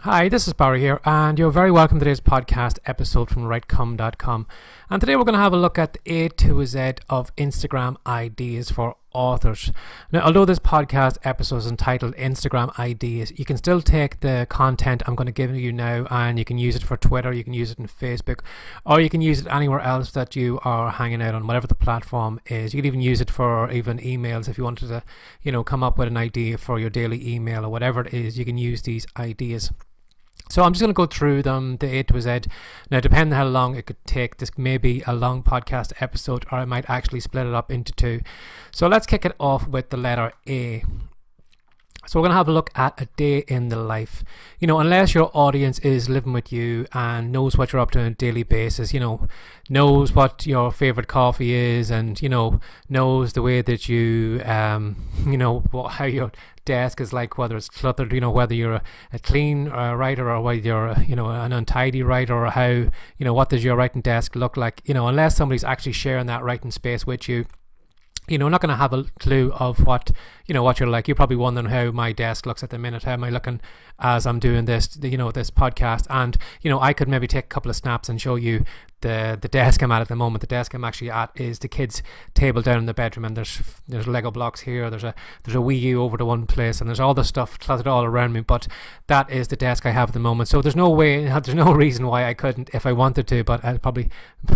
Hi, this is Barry here, and you're very welcome to today's podcast episode from writecome.com. And today we're going to have a look at the A to Z of Instagram ideas for authors. Now, although this podcast episode is entitled Instagram Ideas, you can still take the content I'm going to give you now and you can use it for Twitter, you can use it in Facebook, or you can use it anywhere else that you are hanging out on, whatever the platform is. You can even use it for even emails if you wanted to, come up with an idea for your daily email or whatever it is. You can use these ideas. So I'm just going to go through them, the A to Z. Now, depending on how long it could take, this may be a long podcast episode, or I might actually split it up into two. So let's kick it off with the letter A. So we're going to have a look at a day in the life. Unless your audience is living with you and knows what you're up to on a daily basis, knows what your favorite coffee is and, knows the way that you, how your desk is like, whether it's cluttered, whether you're a clean writer or whether you're, an untidy writer, or how, what does your writing desk look like, unless somebody's actually sharing that writing space with you. Not going to have a clue of what you're like. You're probably wondering how my desk looks at the minute. How am I looking as I'm doing this, this podcast? And, I could maybe take a couple of snaps and show you the desk I'm at the moment. The desk I'm actually at is the kids' table down in the bedroom, and there's Lego blocks here. There's a Wii U over to one place, and there's all the stuff cluttered all around me. But that is the desk I have at the moment. So there's no reason why I couldn't if I wanted to. But I'd probably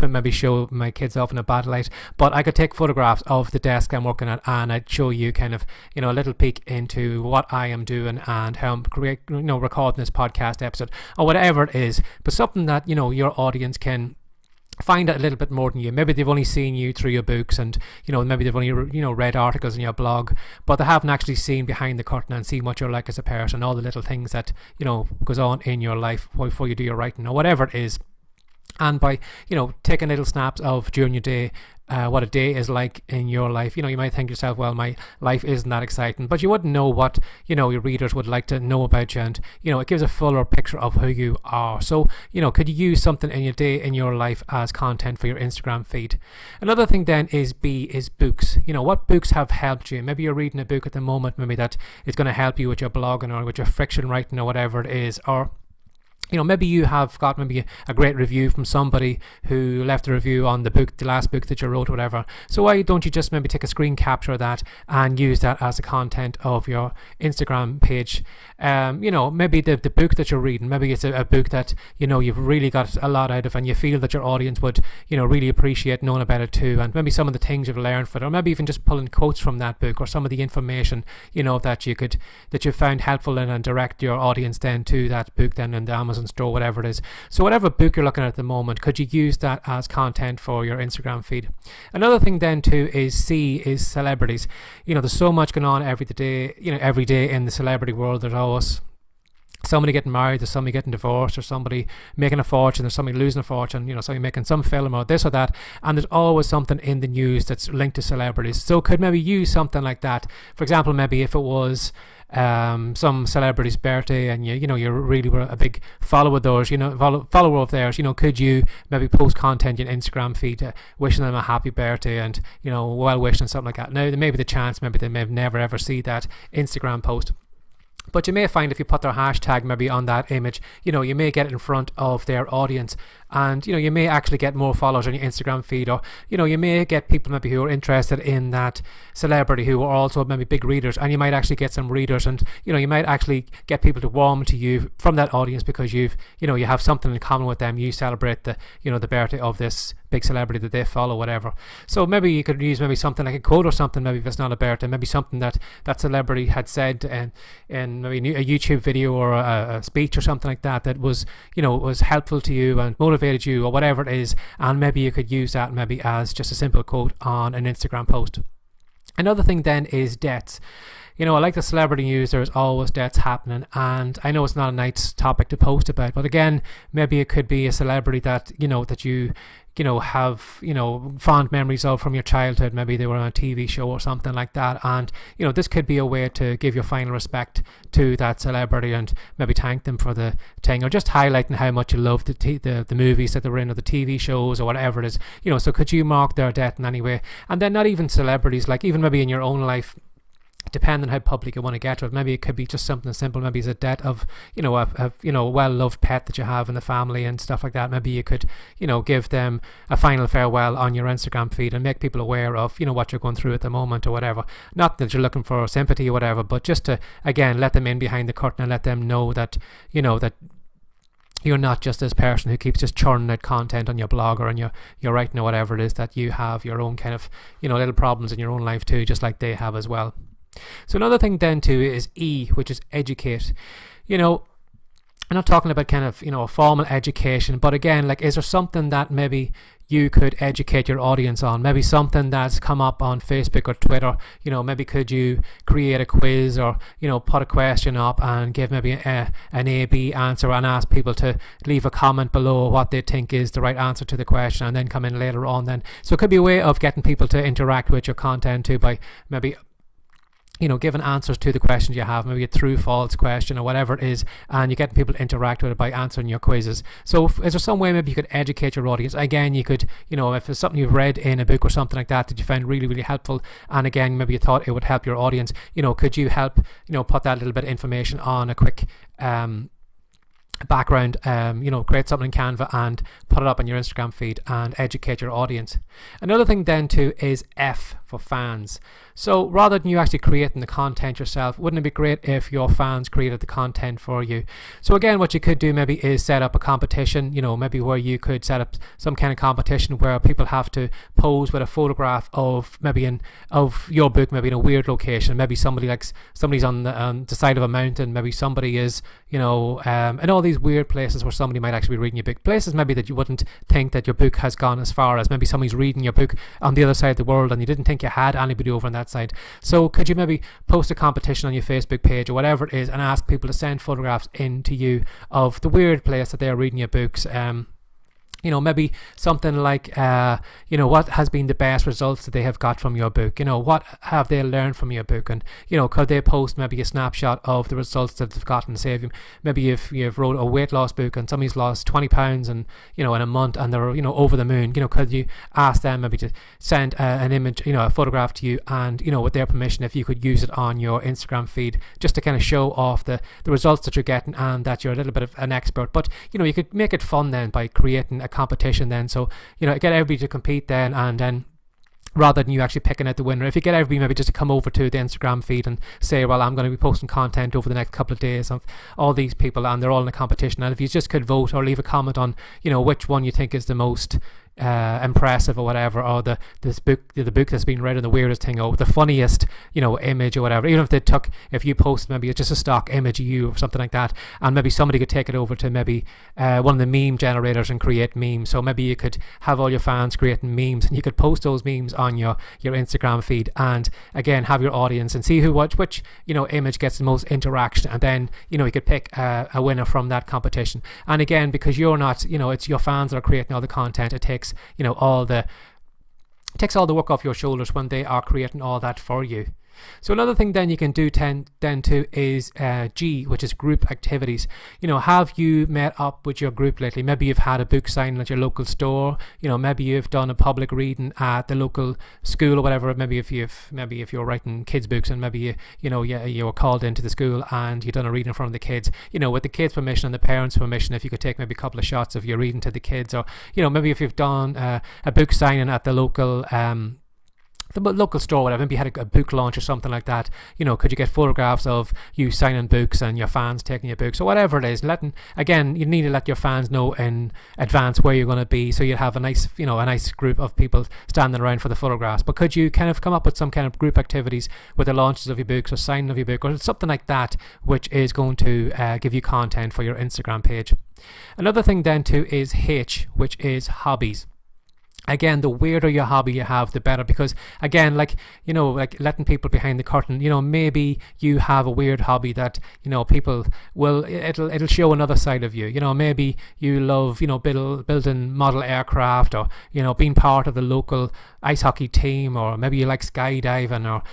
maybe show my kids off in a bad light. But I could take photographs of the desk I'm working at, and I'd show you kind of a little peek into what I am doing and how I'm recording this podcast episode or whatever it is. But something that your audience can find out a little bit more than you. Maybe they've only seen you through your books, and maybe they've only read articles in your blog, but they haven't actually seen behind the curtain and seen what you're like as a person, all the little things that goes on in your life before you do your writing or whatever it is. And by taking little snaps of during your day, what a day is like in your life, you might think to yourself, well, my life isn't that exciting, but you wouldn't know what your readers would like to know about you, and it gives a fuller picture of who you are. So could you use something in your day in your life as content for your Instagram feed? Another thing then is B is books. What books have helped you? Maybe you're reading a book at the moment, maybe that is going to help you with your blogging or with your fiction writing or whatever it is, or maybe you have got maybe a great review from somebody who left a review on the last book that you wrote, whatever. So why don't you just maybe take a screen capture of that and use that as the content of your Instagram page? Maybe the book that you're reading, maybe it's a book that, you've really got a lot out of and you feel that your audience would, really appreciate knowing about it too. And maybe some of the things you've learned from it, or maybe even just pulling quotes from that book or some of the information, that you found helpful and direct your audience then to that book then in the Amazon store, whatever it is. So whatever book you're looking at the moment, could you use that as content for your Instagram feed? Another thing then too is C is celebrities. There's so much going on every day in the celebrity world. There's always somebody getting married, there's somebody getting divorced, there's somebody making a fortune, there's somebody losing a fortune, somebody making some film or this or that, and there's always something in the news that's linked to celebrities. So could maybe use something like that. For example, maybe if it was some celebrity's birthday and you really were a big follower of theirs, could you maybe post content in Instagram feed wishing them a happy birthday and well wishing and something like that. Now there may be the chance maybe they may never ever see that Instagram post, but you may find if you put their hashtag maybe on that image, you may get it in front of their audience, and you may actually get more followers on your Instagram feed, or you may get people maybe who are interested in that celebrity who are also maybe big readers, and you might actually get some readers, and you might actually get people to warm to you from that audience because you have something in common with them. You celebrate the the birthday of this big celebrity that they follow, whatever. So maybe you could use maybe something like a quote or something, maybe if it's not a birthday, maybe something that celebrity had said in maybe a YouTube video or a speech or something like that was was helpful to you and motivated you or whatever it is, and maybe you could use that maybe as just a simple quote on an Instagram post. Another thing then is deaths. Like the celebrity news, there's always deaths happening, and I know it's not a nice topic to post about, but again, maybe it could be a celebrity that that you have fond memories of from your childhood. Maybe they were on a TV show or something like that, and this could be a way to give your final respect to that celebrity and maybe thank them for the thing, or just highlighting how much you love the movies that they were in or the TV shows or whatever it is. So could you mark their death in any way? And then not even celebrities, like even maybe in your own life, depending on how public you want to get to it. Maybe it could be just something simple. Maybe it's a debt of, a well-loved pet that you have in the family and stuff like that. Maybe you could, give them a final farewell on your Instagram feed and make people aware of, what you're going through at the moment or whatever. Not that you're looking for sympathy or whatever, but just to, again, let them in behind the curtain and let them know that, that you're not just this person who keeps just churning out content on your blog or on your writing or whatever it is, that you have your own kind of, little problems in your own life too, just like they have as well. So another thing then too is E, which is educate. I'm not talking about kind of, a formal education, but again, like, is there something that maybe you could educate your audience on? Maybe something that's come up on Facebook or Twitter. Maybe could you create a quiz or, put a question up and give maybe an A/B answer and ask people to leave a comment below what they think is the right answer to the question, and then come in later on then. So it could be a way of getting people to interact with your content too, by maybe giving answers to the questions you have, maybe a true false question or whatever it is, and you're getting people to interact with it by answering your quizzes. So is there some way maybe you could educate your audience? Again, you could, if it's something you've read in a book or something like that you found really, really helpful, and again, maybe you thought it would help your audience, could you help, put that little bit of information on a quick background, create something in Canva and put it up on your Instagram feed and educate your audience. Another thing then too is F for fans. So rather than you actually creating the content yourself, wouldn't it be great if your fans created the content for you? So again, what you could do maybe is set up a competition, maybe where you could set up some kind of competition where people have to pose with a photograph of of your book, maybe in a weird location. Maybe somebody's on the side of a mountain, maybe somebody is, in all these weird places where somebody might actually be reading your book. Places maybe that you wouldn't think that your book has gone as far as. Maybe somebody's reading your book on the other side of the world and you didn't think you had anybody over on that side. So could you maybe post a competition on your Facebook page or whatever it is and ask people to send photographs in to you of the weird place that they're reading your books? Maybe something like, what has been the best results that they have got from your book? What have they learned from your book? And, could they post maybe a snapshot of the results that they've gotten? Say, maybe if you've wrote a weight loss book and somebody's lost 20 pounds and, in a month and they're, over the moon, could you ask them maybe to send an image, a photograph to you and, with their permission, if you could use it on your Instagram feed just to kind of show off the results that you're getting and that you're a little bit of an expert. But, you could make it fun then by creating a competition then, so get everybody to compete then, and then rather than you actually picking out the winner, if you get everybody maybe just to come over to the Instagram feed and say, well, I'm going to be posting content over the next couple of days of all these people and they're all in a competition, and if you just could vote or leave a comment on which one you think is the most impressive or whatever, or the book that's been read and the weirdest thing, or the funniest image or whatever, even if you post maybe it's just a stock image of you or something like that, and maybe somebody could take it over to maybe one of the meme generators and create memes. So maybe you could have all your fans creating memes and you could post those memes on your Instagram feed, and again have your audience and see which image gets the most interaction, and then you could pick a winner from that competition. And again, because you're not, it's your fans that are creating all the content, it takes all the work off your shoulders when they are creating all that for you. So another thing then you can do then too is G, which is group activities. Have you met up with your group lately? Maybe you've had a book signing at your local store. Maybe you've done a public reading at the local school or whatever. Maybe if you're writing kids books and maybe you were called into the school and you've done a reading in front of the kids. With the kids' permission and the parents' permission, if you could take maybe a couple of shots of your reading to the kids, or maybe if you've done a book signing at the local store, whatever, maybe you had a book launch or something like that, could you get photographs of you signing books and your fans taking your books or whatever it is. Again, you need to let your fans know in advance where you're going to be, so you have a nice group of people standing around for the photographs. But could you kind of come up with some kind of group activities with the launches of your books or signing of your book or something like that, which is going to give you content for your Instagram page. Another thing then too is H, which is hobbies. Again, the weirder your hobby you have, the better, because again, like letting people behind the curtain, maybe you have a weird hobby that, people will, it'll show another side of you. Maybe you love, building model aircraft, or, being part of the local ice hockey team, or maybe you like skydiving, or,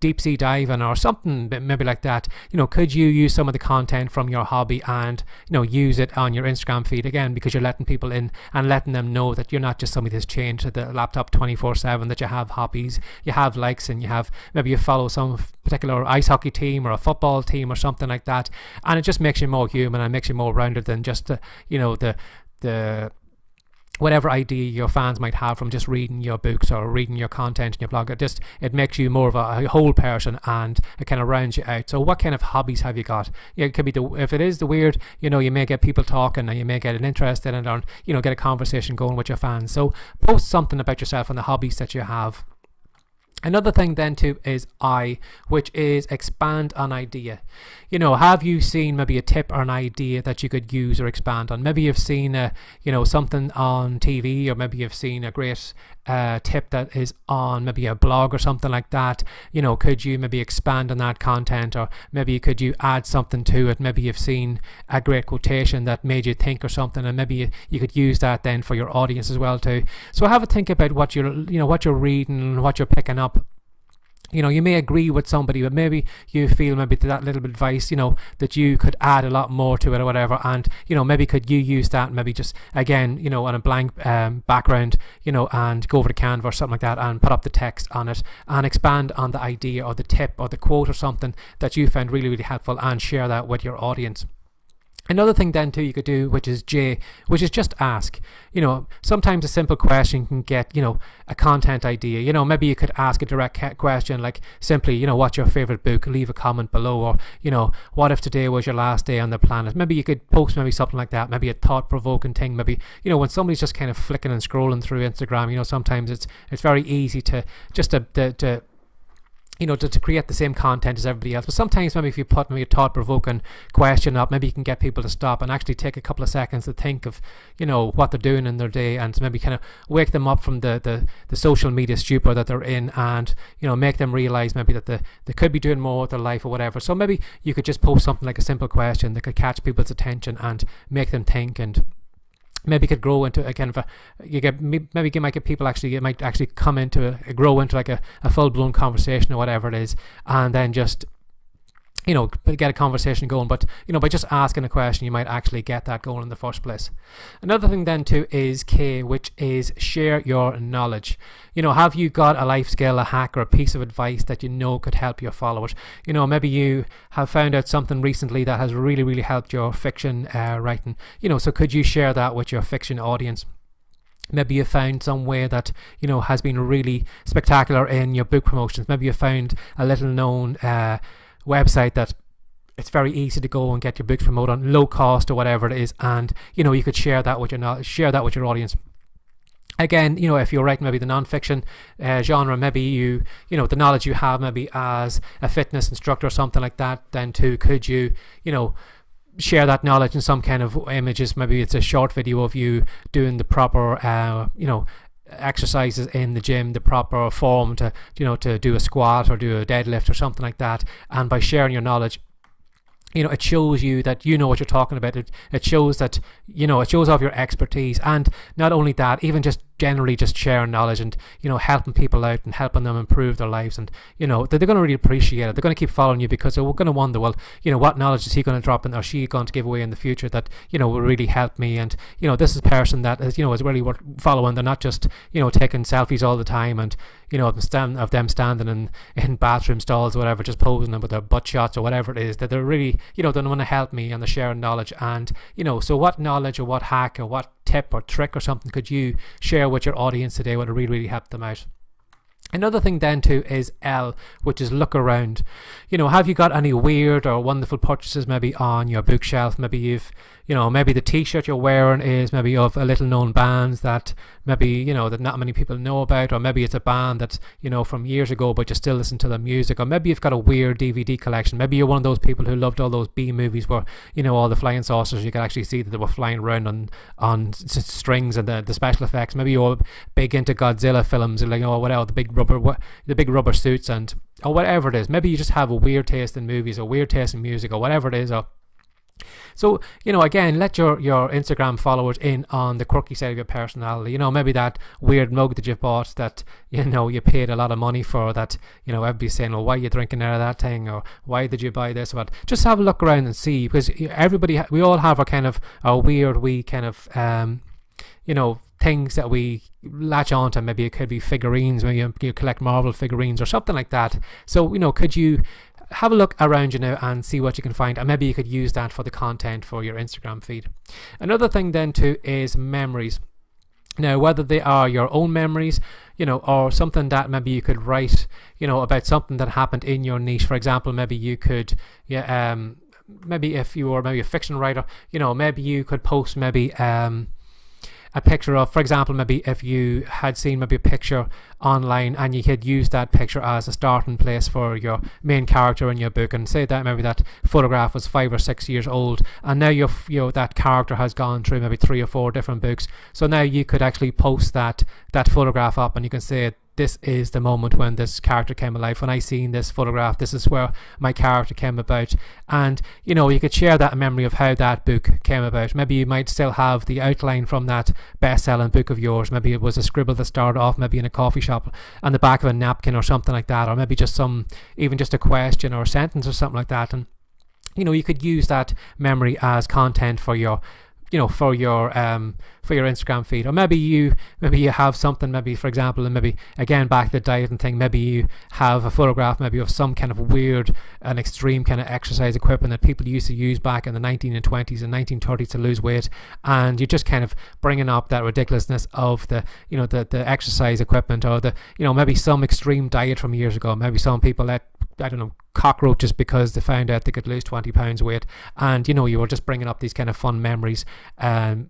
deep sea diving or something maybe like that, could you use some of the content from your hobby and use it on your Instagram feed, again, because you're letting people in and letting them know that you're not just somebody that's chained to the laptop 24/7, that you have hobbies, you have likes, and maybe you follow some particular ice hockey team or a football team or something like that, and it just makes you more human and makes you more rounded than just the whatever idea your fans might have from just reading your books or reading your content in your blog. It makes you more of a whole person, and it kind of rounds you out. So what kind of hobbies have you got? It could be if it is the weird, you may get people talking and you may get an interest in it, or get a conversation going with your fans. So post something about yourself and the hobbies that you have. Another thing then too is which is expand on idea. Have you seen maybe a tip or an idea that you could use or expand on? Maybe you've seen something on TV, or maybe you've seen a great tip that is on maybe a blog or something like that. Could you maybe expand on that content, or maybe could you add something to it? Maybe you've seen a great quotation that made you think or something, and maybe you could use that then for your audience as well too. So have a think about what you're reading, what you're picking up. You may agree with somebody, but maybe you feel maybe that little bit of advice, that you could add a lot more to it or whatever. And, maybe could you use that, maybe just, again, on a blank background, and go over to Canva or something like that and put up the text on it and expand on the idea or the tip or the quote or something that you found really, really helpful, and share that with your audience. Another thing then too you could do, which is just ask. Sometimes a simple question can get, a content idea. Maybe you could ask a direct question, like simply, what's your favorite book? Leave a comment below. Or, what if today was your last day on the planet? Maybe you could post maybe something like that, maybe a thought-provoking thing. Maybe, when somebody's just kind of flicking and scrolling through Instagram, sometimes it's very easy to just to create the same content as everybody else. But sometimes maybe if you put maybe a thought-provoking question up, maybe you can get people to stop and actually take a couple of seconds to think of, what they're doing in their day, and maybe kind of wake them up from the social media stupor that they're in, and, make them realize maybe that they could be doing more with their life or whatever. So maybe you could just post something like a simple question that could catch people's attention and make them think, and maybe could grow into a kind of you might get people grow into like a full-blown conversation or whatever it is, and then just get a conversation going. But by just asking a question, you might actually get that going in the first place. Another thing then too is K, which is share your knowledge. Have you got a life skill, a hack, or a piece of advice that could help your followers? Maybe you have found out something recently that has really, really helped your fiction writing. So could you share that with your fiction audience? Maybe you found some way that has been really spectacular in your book promotions. Maybe you found a little known website that it's very easy to go and get your books promoted on, low cost or whatever it is, and you could share that with your audience. Again, if you're writing maybe the non-fiction genre, maybe the knowledge you have maybe as a fitness instructor or something like that, then too could you share that knowledge in some kind of images. Maybe it's a short video of you doing the proper exercises in the gym, the proper form to do a squat or do a deadlift or something like that. And by sharing your knowledge, it shows you that you know what you're talking about. It shows that it shows off your expertise. And not only that, even just generally just sharing knowledge and helping people out and helping them improve their lives, and they're going to really appreciate it. They're going to keep following you because they're going to wonder, well, what knowledge is he going to drop in, or she going to give away in the future that will really help me. And this is a person that is is really worth following. They're not just taking selfies all the time, and of them standing in bathroom stalls or whatever, just posing them with their butt shots or whatever it is. That they're really they want to help me, and they're sharing knowledge. And so what knowledge or what hack or what tip or trick or something could you share with your audience today would really, really help them out? Another thing then too is L, which is look around. Have you got any weird or wonderful purchases maybe on your bookshelf? Maybe you've maybe the t-shirt you're wearing is maybe of a little known bands that maybe that not many people know about, or maybe it's a band that's from years ago but you still listen to their music. Or maybe you've got a weird DVD collection. Maybe you're one of those people who loved all those B movies where all the flying saucers, you could actually see that they were flying around on strings, and the special effects. Maybe you're big into Godzilla films, like whatever, the big rubber suits, and or whatever it is. Maybe you just have a weird taste in movies, or weird taste in music, or whatever it is. Or So, again, let your Instagram followers in on the quirky side of your personality. Maybe that weird mug that you bought that, you paid a lot of money for, that, everybody's saying, well, why are you drinking out of that thing? Or why did you buy this? But just have a look around and see, because we all have our weird, things that we latch onto. Maybe it could be figurines, maybe you collect Marvel figurines or something like that. So, could you have a look around you now and see what you can find, and maybe you could use that for the content for your Instagram feed. Another thing then too is memories. Now, whether they are your own memories, or something that maybe you could write, about something that happened in your niche. For example, maybe you could, maybe if you were maybe a fiction writer, maybe you could post maybe a picture of, for example, maybe if you had seen maybe a picture online and you had used that picture as a starting place for your main character in your book, and say that maybe that photograph was 5 or 6 years old, and now that character has gone through maybe 3 or 4 different books. So now you could actually post that photograph up, and you can say, this is the moment when this character came alive. When I seen this photograph, this is where my character came about. And you could share that memory of how that book came about. Maybe you might still have the outline from that best-selling book of yours. Maybe it was a scribble that started off maybe in a coffee shop on the back of a napkin or something like that, or maybe just even just a question or a sentence or something like that. And you could use that memory as content for your for your Instagram feed. Or maybe you have something, maybe for example, and maybe again back to the dieting thing, maybe you have a photograph maybe of some kind of weird and extreme kind of exercise equipment that people used to use back in the 1920s and 1930s to lose weight, and you're just kind of bringing up that ridiculousness of the the exercise equipment, or maybe some extreme diet from years ago. Maybe some people let, I don't know, cockroaches because they found out they could lose 20 pounds weight, and you were just bringing up these kind of fun memories on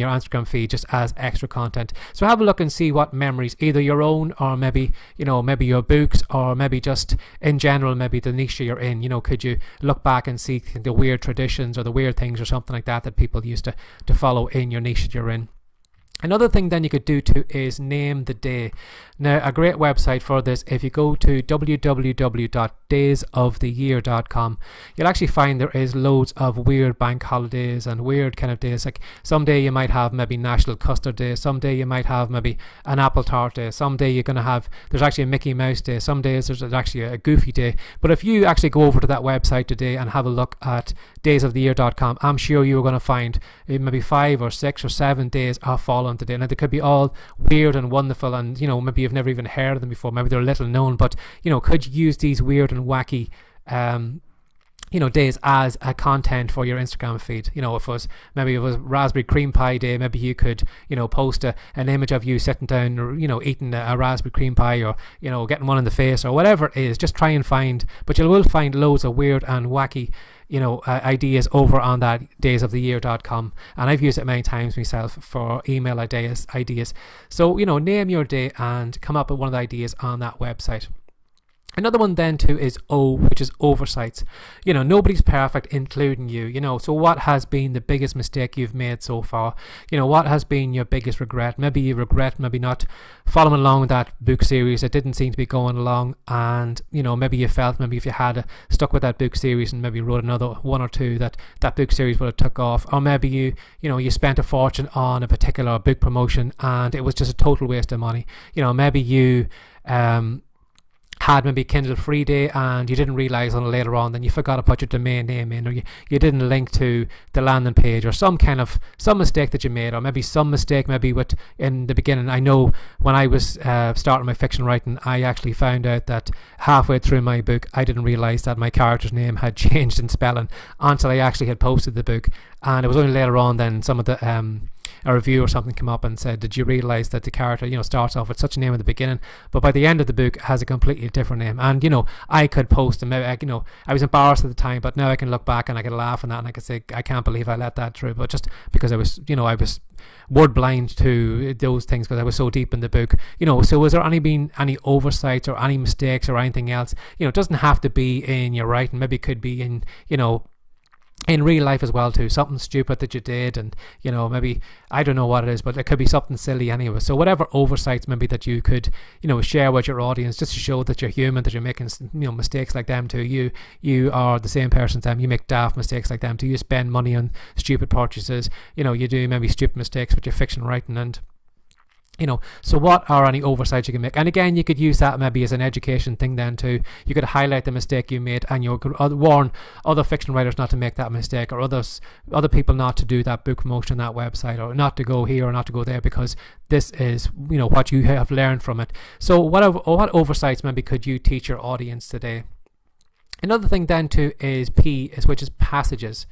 your Instagram feed just as extra content. So have a look and see what memories, either your own or maybe your books, or maybe just in general, maybe the niche you're in, could you look back and see the weird traditions or the weird things or something like that people used to follow in your niche that you're in. Another thing then you could do too is name the day. Now, a great website for this, if you go to www.daysoftheyear.com, you'll actually find there is loads of weird bank holidays and weird kind of days. Like someday you might have maybe National Custard Day, someday you might have maybe an apple tart day, someday you're going to have, there's actually a Mickey Mouse day, some days there's actually a Goofy day. But if you actually go over to that website today and have a look at daysoftheyear.com, I'm sure you're going to find maybe 5 or 6 or 7 days are fallen today. Now they could be all weird and wonderful, and maybe you've never even heard of them before, maybe they're little known, but could you use these weird and wacky days as a content for your Instagram feed? If it was Raspberry Cream Pie Day, maybe you could post an image of you sitting down, or eating a raspberry cream pie, or getting one in the face, or whatever it is. Just try and find, but you will find loads of weird and wacky ideas over on that daysoftheyear.com, and I've used it many times myself for email ideas. So name your day and come up with one of the ideas on that website. Another one then too is O, which is oversights. Nobody's perfect, including you. So what has been the biggest mistake you've made so far? What has been your biggest regret? Maybe you regret maybe not following along with that book series. It didn't seem to be going along, and maybe you felt maybe if you had stuck with that book series and maybe wrote another 1 or 2, that book series would have took off. Or maybe you spent a fortune on a particular book promotion and it was just a total waste of money. Maybe you had maybe Kindle Free Day and you didn't realize until later on, then you forgot to put your domain name in, or you didn't link to the landing page, or some mistake that you made, or maybe some mistake maybe with in the beginning. I know when I was starting my fiction writing, I actually found out that halfway through my book I didn't realize that my character's name had changed in spelling until I actually had posted the book, and it was only later on then some of the a review or something came up and said, did you realize that the character starts off with such a name at the beginning, but by the end of the book has a completely different name? And I could post, and maybe I was embarrassed at the time, but now I can look back and I can laugh on that, and I can say I can't believe I let that through. But just because I was word blind to those things, because I was so deep in the book. So was there been any oversights or any mistakes or anything else? It doesn't have to be in your writing. Maybe it could be in in real life as well too, something stupid that you did, and maybe, I don't know what it is, but it could be something silly anyway. So whatever oversights maybe that you could share with your audience, just to show that you're human, that you're making mistakes like them too. You are the same person as them. You make daft mistakes like them too. You spend money on stupid purchases. You do maybe stupid mistakes with your fiction writing, and so what are any oversights you can make? And again, you could use that maybe as an education thing then too. You could highlight the mistake you made, and you could warn other fiction writers not to make that mistake, or other people not to do that book promotion on that website, or not to go here or not to go there, because this is what you have learned from it. So what oversights maybe could you teach your audience today? Another thing then too is which is passages.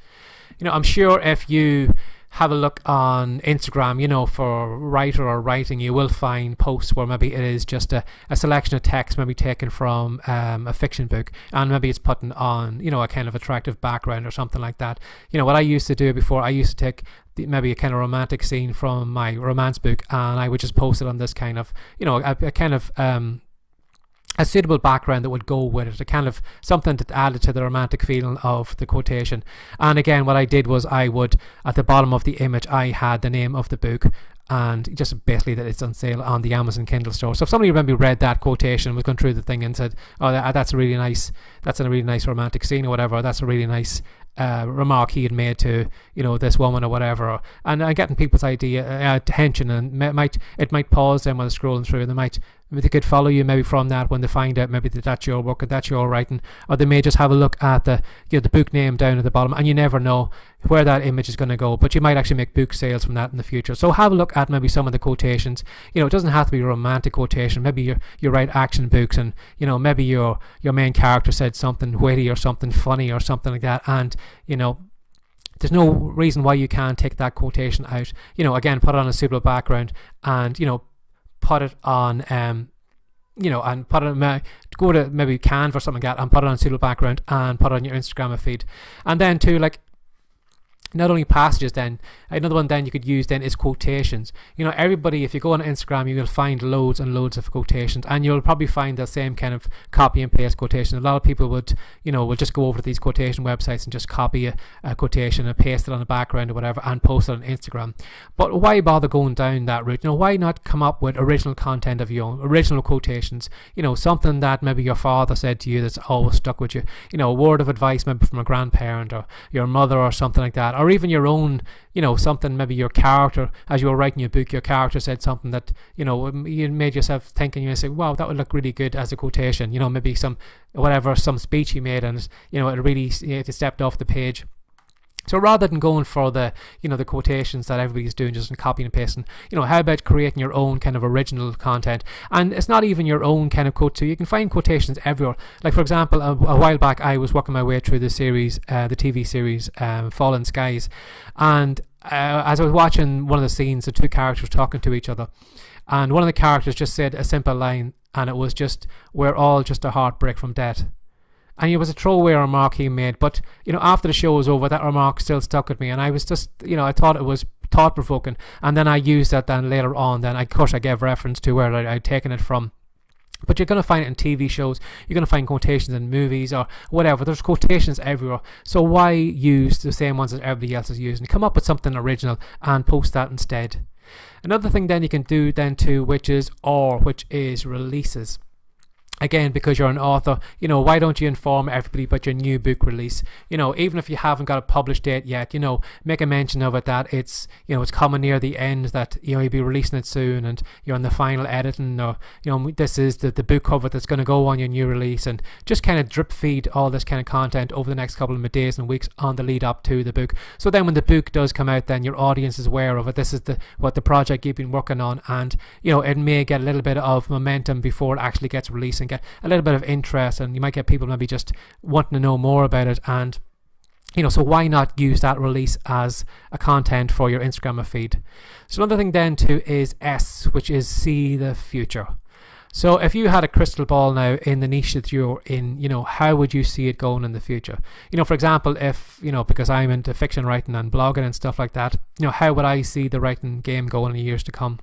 I'm sure if you have a look on Instagram, for writer or writing, you will find posts where maybe it is just a selection of text maybe taken from a fiction book, and maybe it's putting on a kind of attractive background or something like that. What I used to do before, I used to take maybe a kind of romantic scene from my romance book, and I would just post it on this kind of a kind of a suitable background that would go with it, a kind of something that added to the romantic feeling of the quotation. And again, what I did was, I would, at the bottom of the image, I had the name of the book, and just basically that it's on sale on the Amazon Kindle store. So if somebody maybe read that quotation, was going through the thing and said, oh, that's a really nice romantic scene, or whatever, that's a really nice remark he had made to this woman or whatever, and getting people's attention, and it might pause them while they're scrolling through, and they could follow you maybe from that when they find out maybe that's your work, or that's your writing, or they may just have a look at the the book name down at the bottom, and you never know where that image is going to go, but you might actually make book sales from that in the future. So have a look at maybe some of the quotations. It doesn't have to be a romantic quotation. Maybe you write action books, and maybe your main character said something witty or something funny or something like that, and there's no reason why you can't take that quotation out. Again, put it on a suitable background, and put it on and put it on, go to maybe Canva or something like that, and put it on a suitable background, and put it on your Instagram feed. And then too, not only passages, then another one then you could use then is quotations. Everybody, if you go on Instagram, you will find loads and loads of quotations, and you'll probably find the same kind of copy and paste quotation. A lot of people would will just go over to these quotation websites and just copy a quotation and paste it on the background or whatever, and post it on Instagram. But why bother going down that route? Why not come up with original content of your own, original quotations? Something that maybe your father said to you that's always stuck with you. A word of advice maybe from a grandparent or your mother or something like that, or even your own, something, maybe your character, as you were writing your book, your character said something that, you made yourself thinking, you say, wow, that would look really good as a quotation, maybe some speech you made, and, it really it stepped off the page. So rather than going for the the quotations that everybody's doing, just copying and pasting, how about creating your own kind of original content? And it's not even your own kind of quote too. You can find quotations everywhere. Like, for example, a while back, I was working my way through the TV series Fallen Skies, and as I was watching one of the scenes, the two characters talking to each other, and one of the characters just said a simple line, and it was just, "We're all just a heartbreak from death." And it was a throwaway remark he made, but after the show was over, that remark still stuck with me, and I was just I thought it was thought-provoking, and then I used that then later on. Then of course I gave reference to where I'd taken it from. But you're going to find it in TV shows, you're going to find quotations in movies or whatever. There's quotations everywhere. So why use the same ones that everybody else is using? Come up with something original and post that instead. Another thing then you can do then too, which is releases. Again, because you're an author, why don't you inform everybody about your new book release? Even if you haven't got a published date yet, make a mention of it, that it's, it's coming near the end, that, you'll be releasing it soon, and you're in the final editing, or, this is the book cover that's going to go on your new release, and just kind of drip feed all this kind of content over the next couple of days and weeks on the lead up to the book. So then when the book does come out, then your audience is aware of it. This is what the project you've been working on, and, it may get a little bit of momentum before it actually gets released, and get a little bit of interest, and you might get people maybe just wanting to know more about it. And so why not use that release as a content for your Instagram feed? So another thing then too is S, which is see the future. So if you had a crystal ball now in the niche that you're in, how would you see it going in the future? For example, if, because I'm into fiction writing and blogging and stuff like that, how would I see the writing game going in the years to come?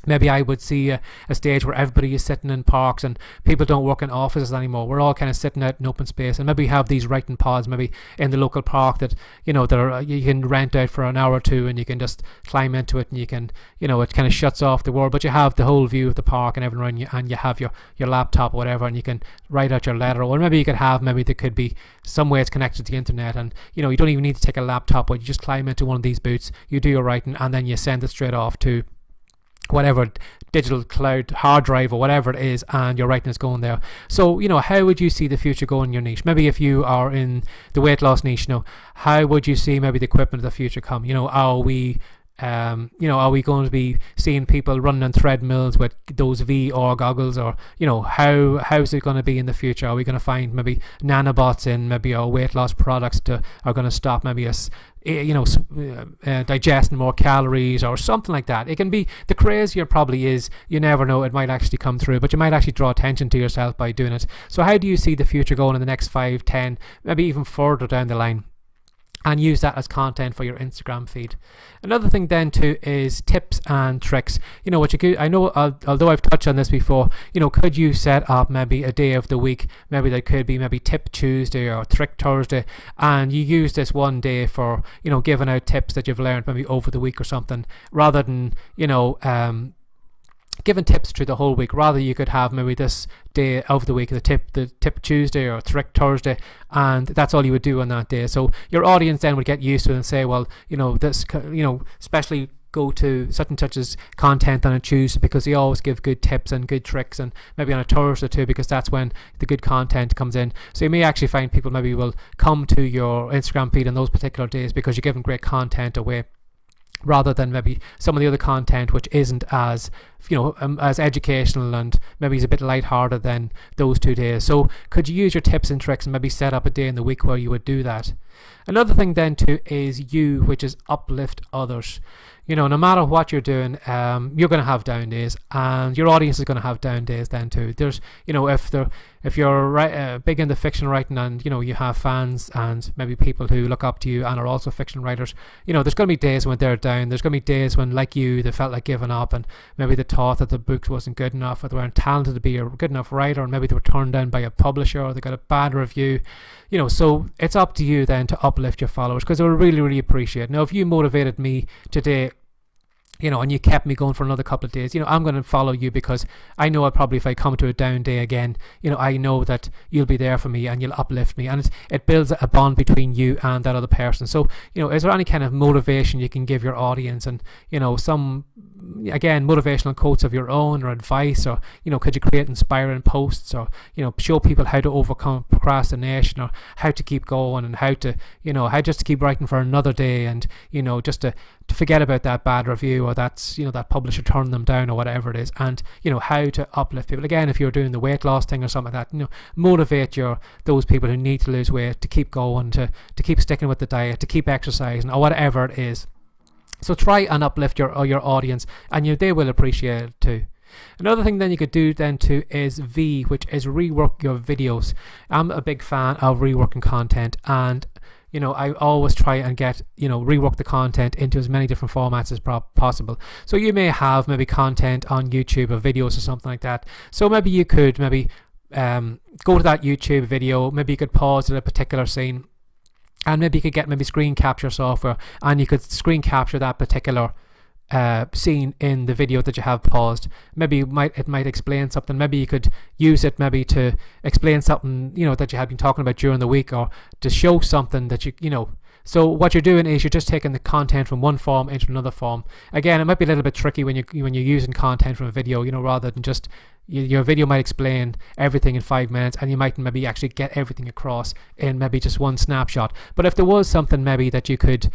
Maybe I would see a stage where everybody is sitting in parks and people don't work in offices anymore. We're all kind of sitting out in open space, and maybe have these writing pods maybe in the local park that, you know, you can rent out for an hour or two, and you can just climb into it, and you can, you know, it kind of shuts off the world, but you have the whole view of the park and everything around you, and you have your laptop or whatever, and you can write out your letter. Or maybe you could have, maybe there could be some way it's connected to the internet, and, you know, you don't even need to take a laptop, but you just climb into one of these booths, you do your writing, and then you send it straight off to whatever digital cloud hard drive or whatever it is, and your writing is going there. So, you know, how would you see the future going in your niche? Maybe if you are in the weight loss niche, you know, how would you see maybe the equipment of the future come? You know, are we going to be seeing people running on treadmills with those VR goggles? Or, you know, how is it going to be in the future? Are we going to find maybe nanobots in maybe our weight loss products are going to stop maybe us, you know, digesting more calories or something like that? It can be, the crazier probably is, you never know, it might actually come through, but you might actually draw attention to yourself by doing it. So how do you see the future going in the next 5, 10, maybe even further down the line? And use that as content for your Instagram feed. Another thing then too is tips and tricks. You know, what you could, I know, although I've touched on this before, you know, could you set up maybe a day of the week, maybe there could be maybe Tip Tuesday or Trick Thursday, and you use this one day for, you know, giving out tips that you've learned maybe over the week or something, rather than, you know, giving tips through the whole week. Rather, you could have maybe this day of the week, the tip Tuesday or Trick Thursday, and that's all you would do on that day. So your audience then would get used to it and say, well, you know, this, you know, especially go to such and such's content on a Tuesday because they always give good tips and good tricks, and maybe on a Thursday too because that's when the good content comes in. So you may actually find people maybe will come to your Instagram feed on those particular days because you're giving great content away, rather than maybe some of the other content which isn't as, you know, as educational and maybe is a bit lighthearted than those 2 days. So could you use your tips and tricks and maybe set up a day in the week where you would do that? Another thing then too is which is uplift others. You know, no matter what you're doing, you're going to have down days, and your audience is going to have down days then too. There's, you know, if you're big into fiction writing, and, you know, you have fans and maybe people who look up to you and are also fiction writers, you know, there's going to be days when they're down. There's going to be days when, like you, they felt like giving up, and maybe they thought that the book wasn't good enough, or they weren't talented to be a good enough writer, or maybe they were turned down by a publisher, or they got a bad review. You know, so it's up to you then to uplift your followers, because they will really, really appreciate it. Now, if you motivated me today, you know, and you kept me going for another couple of days, you know, I'm going to follow you because I know probably if I come to a down day again, you know, I know that you'll be there for me and you'll uplift me, and it builds a bond between you and that other person. So, you know, is there any kind of motivation you can give your audience, and, you know, some, again, motivational quotes of your own or advice, or, you know, could you create inspiring posts, or, you know, show people how to overcome procrastination, or how to keep going, and how to, you know, how just to keep writing for another day, and, you know, just to forget about that bad review, or that's, you know, that publisher turned them down, or whatever it is, and, you know, how to uplift people. Again, if you're doing the weight loss thing or something like that, you know, motivate those people who need to lose weight to keep going, to keep sticking with the diet, to keep exercising, or whatever it is. So try and uplift your audience, and they will appreciate it too. Another thing then you could do then too is which is rework your videos. I'm a big fan of reworking content, and, you know, I always try and get, you know, rework the content into as many different formats as possible. So you may have maybe content on YouTube or videos or something like that. So maybe you could maybe go to that YouTube video, maybe you could pause at a particular scene, and maybe you could get maybe screen capture software, and you could screen capture that particular scene in the video that you have paused. Maybe it might explain something. Maybe you could use it maybe to explain something, you know, that you had been talking about during the week, or to show something that you know. So what you're doing is you're just taking the content from one form into another form. Again, it might be a little bit tricky when you're using content from a video, you know, rather than just your video might explain everything in 5 minutes, and you might maybe actually get everything across in maybe just one snapshot. But if there was something maybe that you could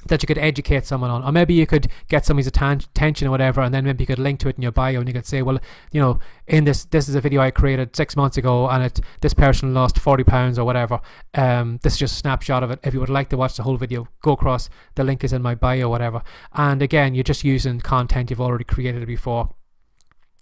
educate someone on, or maybe you could get somebody's attention or whatever, and then maybe you could link to it in your bio, and you could say, well, you know, in this is a video I created 6 months ago, and this person lost 40 pounds or whatever. This is just a snapshot of it. If you would like to watch the whole video, go across, the link is in my bio or whatever. And again, you're just using content you've already created before.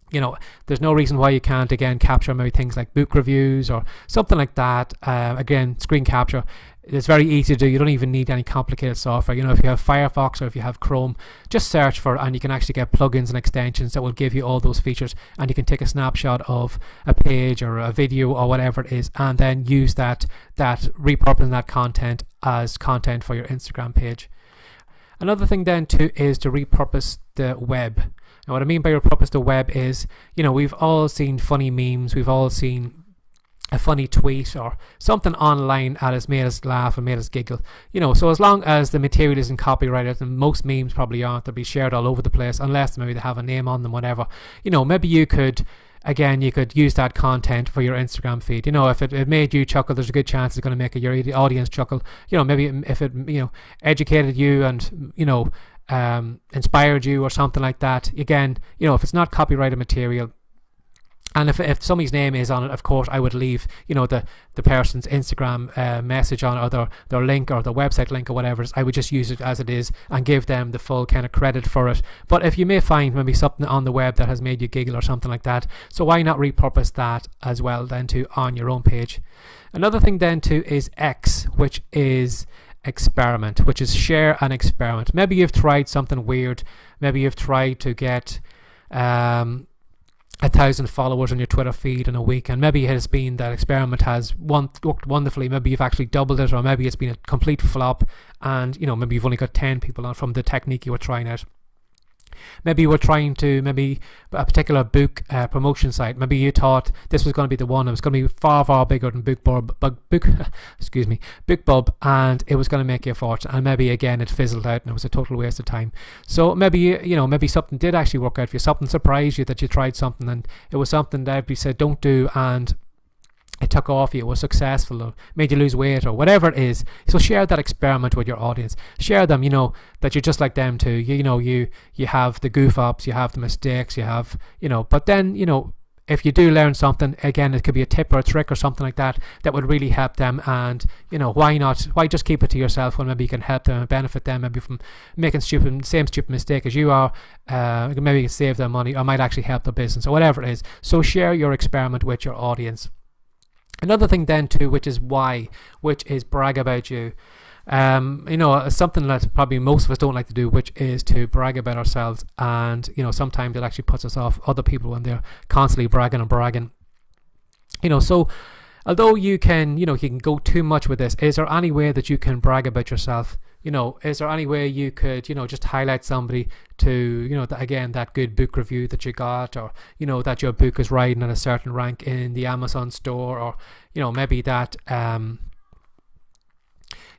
You know, there's no reason why you can't, again, capture maybe things like book reviews or something like that. Again, screen capture. It's very easy to do. You don't even need any complicated software. You know, if you have Firefox or if you have Chrome, just search for it, and you can actually get plugins and extensions that will give you all those features, and you can take a snapshot of a page or a video or whatever it is, and then use that repurposing that content as content for your Instagram page. Another thing then too is to repurpose the web. And what I mean by repurpose the web is, you know, we've all seen funny memes, we've all seen a funny tweet or something online that has made us laugh and made us giggle, you know. So as long as the material isn't copyrighted, and most memes probably aren't, they'll be shared all over the place unless maybe they have a name on them, whatever, you know. Maybe you could use that content for your Instagram feed. You know, if it made you chuckle, there's a good chance it's going to make your audience chuckle. You know, maybe if it, you know, educated you and, you know, inspired you or something like that. Again, you know, if it's not copyrighted material, and if somebody's name is on it, of course, I would leave, you know, the person's Instagram message on it, or their link or their website link or whatever. I would just use it as it is and give them the full kind of credit for it. But if you may find maybe something on the web that has made you giggle or something like that, so why not repurpose that as well then too on your own page? Another thing then too is X, which is experiment, which is share and experiment. Maybe you've tried something weird. Maybe you've tried to get 1,000 followers on your Twitter feed in a week, and maybe it has been that experiment has worked wonderfully. Maybe you've actually doubled it, or maybe it's been a complete flop, and, you know, maybe you've only got 10 people on from the technique you were trying out. Maybe you were trying to, maybe a particular book promotion site. Maybe you thought this was going to be the one. It was going to be far, far bigger than BookBub, and it was going to make you a fortune. And maybe again it fizzled out and it was a total waste of time. So maybe, you know, maybe something did actually work out for you. Something surprised you that you tried something and it was something that everybody said don't do, and it took off you, it was successful, or made you lose weight, or whatever it is. So share that experiment with your audience. Share them, you know, that you're just like them too. You know, you have the goof ups, you have the mistakes, you have, you know, but then, you know, if you do learn something, again, it could be a tip or a trick or something like that that would really help them. And, you know, why just keep it to yourself when maybe you can help them and benefit them maybe from making same stupid mistake as you are. Maybe you can save them money or might actually help their business or whatever it is. So share your experiment with your audience. Another thing then too, which is brag about you. You know, something that probably most of us don't like to do, which is to brag about ourselves. And, you know, sometimes it actually puts us off other people when they're constantly bragging. You know, so although you can go too much with this, is there any way that you can brag about yourself? You know, is there any way you could, you know, just highlight somebody to, you know, that good book review that you got, or, you know, that your book is riding at a certain rank in the Amazon store, or, you know, maybe that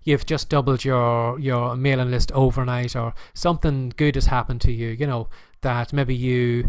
you've just doubled your mailing list overnight, or something good has happened to you, you know, that maybe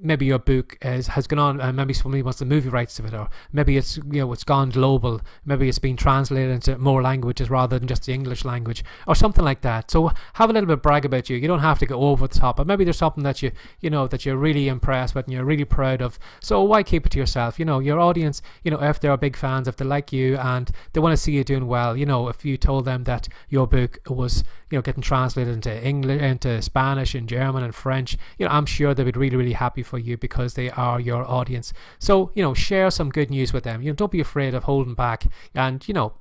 maybe your book has gone on, and maybe somebody wants the movie rights of it, or maybe it's, you know, it's gone global, maybe it's been translated into more languages rather than just the English language, or something like that. So have a little bit of brag about you. You don't have to go over the top, but maybe there's something that you know that you're really impressed with and you're really proud of. So why keep it to yourself? You know, your audience, you know, if they're big fans, if they like you and they want to see you doing well, you know, if you told them that your book was, you know, getting translated into English, into Spanish and German and French, you know, I'm sure they'd be really, really happy for you because they are your audience. So, you know, share some good news with them. You know, don't be afraid of holding back. And, you know,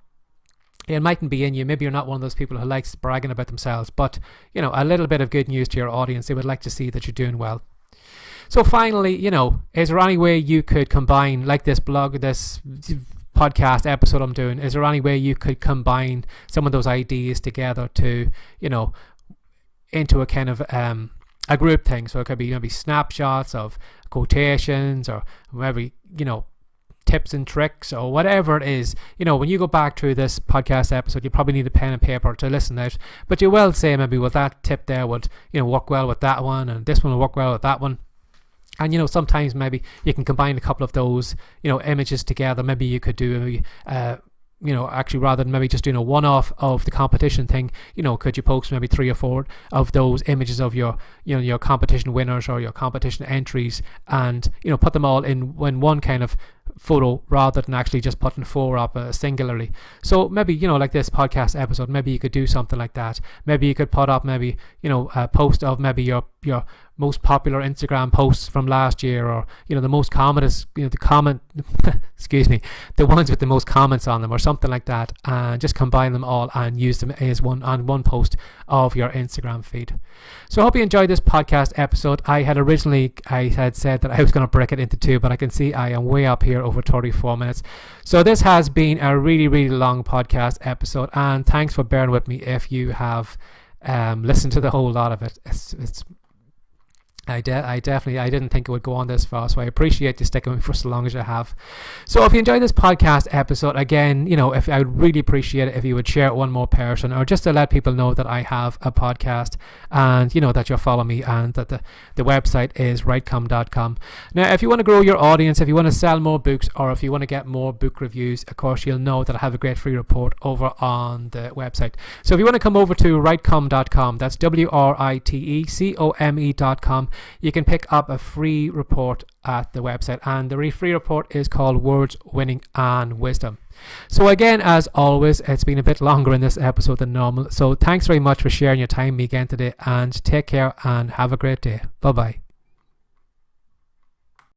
it mightn't be in you. Maybe you're not one of those people who likes bragging about themselves, but, you know, a little bit of good news to your audience. They would like to see that you're doing well. So finally, you know, is there any way you could combine, like this podcast episode I'm doing, is there any way you could combine some of those ideas together to, you know, into a kind of a group thing? So it could be maybe snapshots of quotations, or maybe, you know, tips and tricks, or whatever it is. You know, when you go back to this podcast episode, you probably need a pen and paper to listen out, but you will say maybe, well, that tip there would, you know, work well with that one, and this one will work well with that one. And, you know, sometimes maybe you can combine a couple of those, you know, images together. Maybe you could do you know, actually, rather than maybe just doing a one-off of the competition thing, you know, could you post maybe 3 or 4 of those images of your, you know, your competition winners or your competition entries, and, you know, put them all in one kind of photo rather than actually just putting 4 up singularly. So maybe, you know, like this podcast episode, maybe you could do something like that. Maybe you could put up maybe, you know, a post of maybe your most popular Instagram posts from last year, or the most commented, the comment excuse me, the ones with the most comments on them or something like that, and just combine them all and use them as one post of your Instagram feed. So I hope you enjoyed this podcast episode. I had said that I was going to break it into two, but I can see I am way up here over 34 minutes. So this has been a really, really long podcast episode, and thanks for bearing with me if you have listened to the whole lot of it. I didn't think it would go on this far, so I appreciate you sticking with me for so long as you have. So if you enjoyed this podcast episode, again, if I would really appreciate it if you would share it with one more person, or just to let people know that I have a podcast, and that you'll follow me, and that the website is writecome.com. Now, if you want to grow your audience, if you want to sell more books, or if you want to get more book reviews, of course you'll know that I have a great free report over on the website. So if you want to come over to writecome.com, that's WRITECOME.com, you can pick up a free report at the website, and the free report is called Words, Winning and Wisdom. So again, as always, it's been a bit longer in this episode than normal, so thanks very much for sharing your time with me again today, and take care and have a great day. Bye bye.